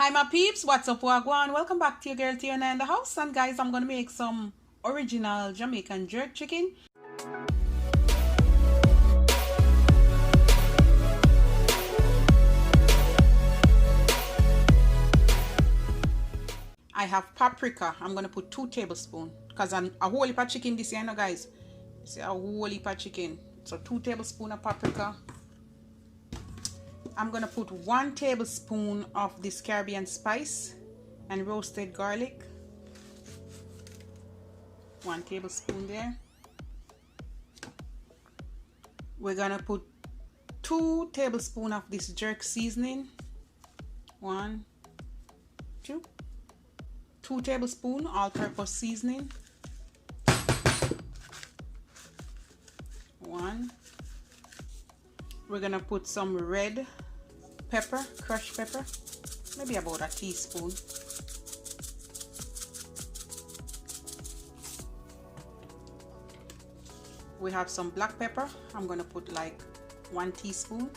Hi my peeps, what's up, wagwan? Welcome back to your girl Tiana in the house. And guys, I'm gonna make some original Jamaican jerk chicken. I have paprika. I'm gonna put 2 tablespoons because I'm a whole heap of chicken this year, guys. See, a whole heap of chicken. So 2 tablespoons of paprika. I'm gonna put 1 tablespoon of this Caribbean spice and roasted garlic. 1 tablespoon there. We're gonna put 2 tablespoons of this jerk seasoning. 1, 2. 2 tablespoons all-purpose seasoning. 1. We're gonna put some red pepper, crushed pepper, maybe about a teaspoon. We have some black pepper. I'm gonna put like 1 teaspoon.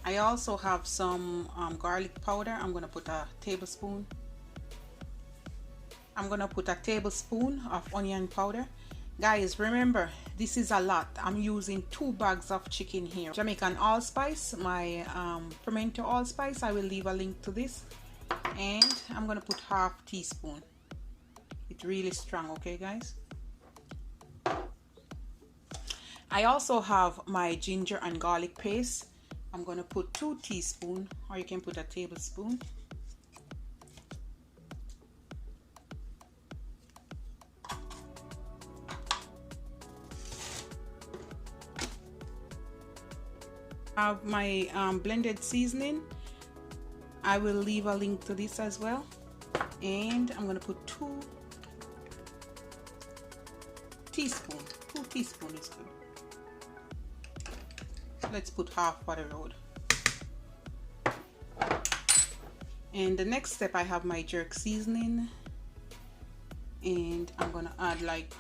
I also have some garlic powder. I'm gonna put a tablespoon. I'm gonna put a tablespoon of onion powder. Guys, remember, this is a lot. I'm using 2 bags of chicken here. Jamaican Allspice, my pimento allspice. I will leave a link to this. And I'm gonna put half teaspoon. It's really strong, okay guys? I also have my ginger and garlic paste. I'm gonna put 2 teaspoons, or you can put a tablespoon. I have my blended seasoning. I will leave a link to this as well. And I'm gonna put 2 teaspoons. 2 teaspoons is good. Let's put half for the road. And the next step, I have my jerk seasoning, and I'm gonna add like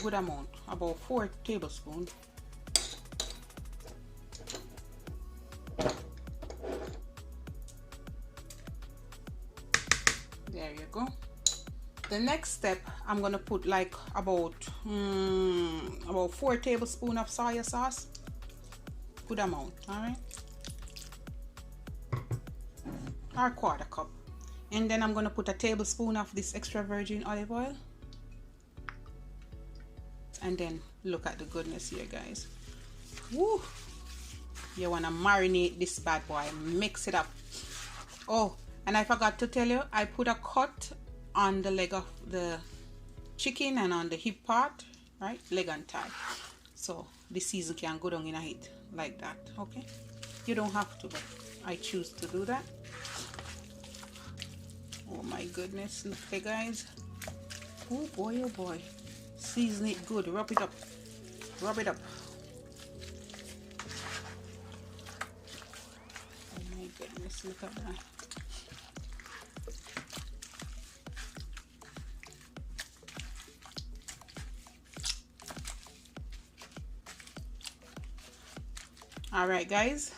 good amount, about 4 tablespoons. There you go. The next step, I'm gonna put like about 4 tablespoons of soy sauce. Good amount, all right, or 1/4 cup. And then I'm gonna put a tablespoon of this extra virgin olive oil. And then look at the goodness here, guys. Woo! You wanna marinate this bad boy, mix it up. Oh, and I forgot to tell you, I put a cut on the leg of the chicken and on the hip part, right, leg and thigh, so the season can go down in a hit like that. Okay, you don't have to, but I choose to do that. Oh my goodness, look, hey guys. Oh boy, oh boy. Season it good, rub it up, rub it up. Oh my goodness, look at that. All right guys,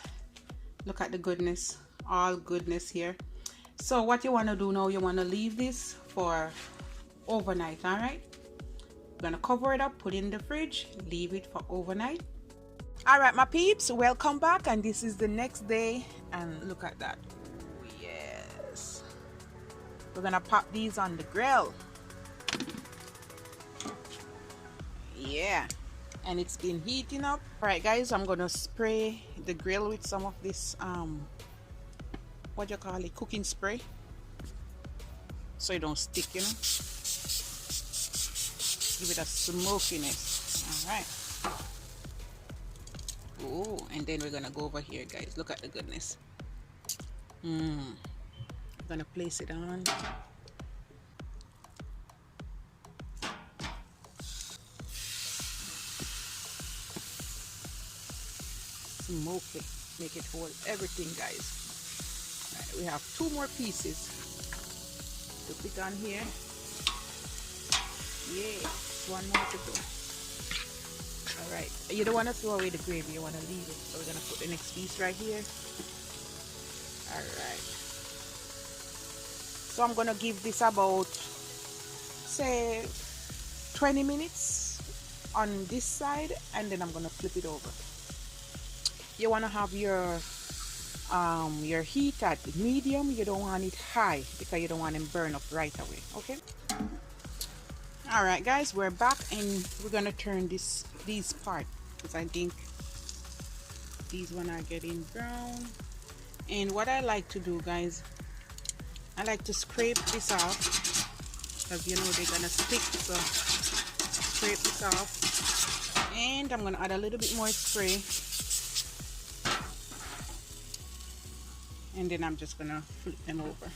look at the goodness, all goodness here. So what you want to do now, you want to leave this for overnight. All right, you're gonna cover it up, put it in the fridge, leave it for overnight. All right my peeps, welcome back, and this is the next day, and look at that. Ooh, yes, we're gonna pop these on the grill. Yeah, and it's been heating up. All right guys, I'm gonna spray the grill with some of this what do you call it, cooking spray, so it don't stick, you know, give it a smokiness. All right. Oh, and then we're gonna go over here, guys. Look at the goodness. I'm gonna place it on. Smoke it, make it hold everything, guys. Right, we have 2 more pieces to put on here. Yeah, 1 more to go. All Right, you don't want to throw away the gravy, you want to leave it. So we're going to put the next piece right here. Alright, so I'm going to give this about, say, 20 minutes on this side, and then I'm going to flip it over. You want to have your heat at medium. You don't want it high because you don't want them burn up right away. Okay. All right, guys, we're back, and we're gonna turn these part, because I think these one are getting brown. And what I like to do, guys, I like to scrape this off, because you know they're gonna stick. So scrape this off, and I'm gonna add a little bit more spray. And then I'm just gonna flip them over.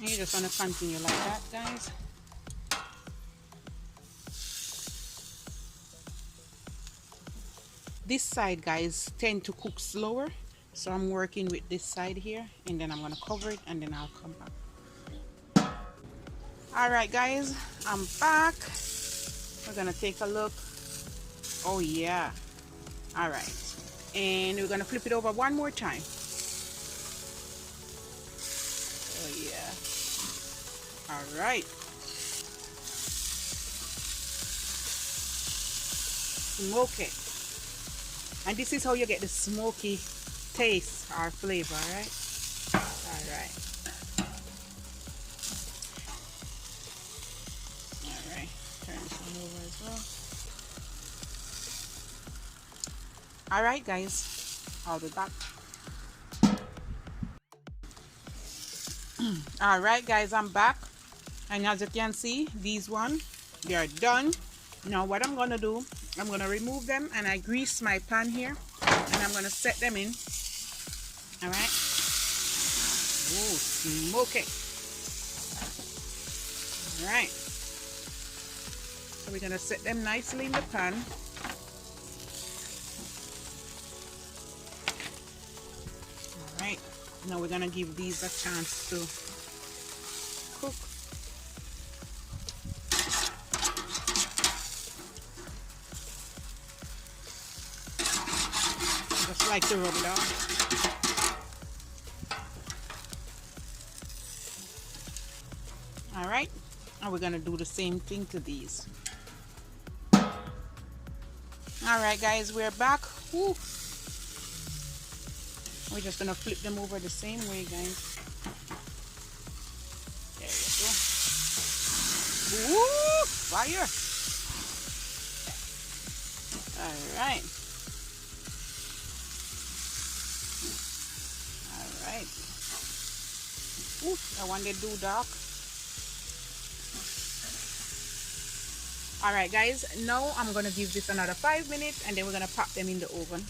And you just want to continue like that, guys. This side, guys, tend to cook slower, so I'm working with this side here, and then I'm going to cover it, and then I'll come back. All right, guys, I'm back. We're going to take a look. Oh yeah. All right, and we're going to flip it over one more time. Oh yeah. All right. Smoky. And this is how you get the smoky taste or flavor, right? All right. All right. Turn this one over as well. All right, guys. I'll be back. All right, guys, I'm back. And as you can see, these one, they are done. Now what I'm gonna do, I'm gonna remove them, and I grease my pan here, and I'm gonna set them in. All right. Oh, smoky. All right. So we're gonna set them nicely in the pan. All right. Now we're gonna give these a chance to cook. Just like to rub it off. All right, and we're gonna do the same thing to these. All right, guys, we're back. Woo. We're just gonna flip them over the same way, guys. There you go. Woo! Fire! All right. All right. Ooh, I want to do dark. All right, guys, now I'm gonna give this another 5 minutes, and then we're gonna pop them in the oven.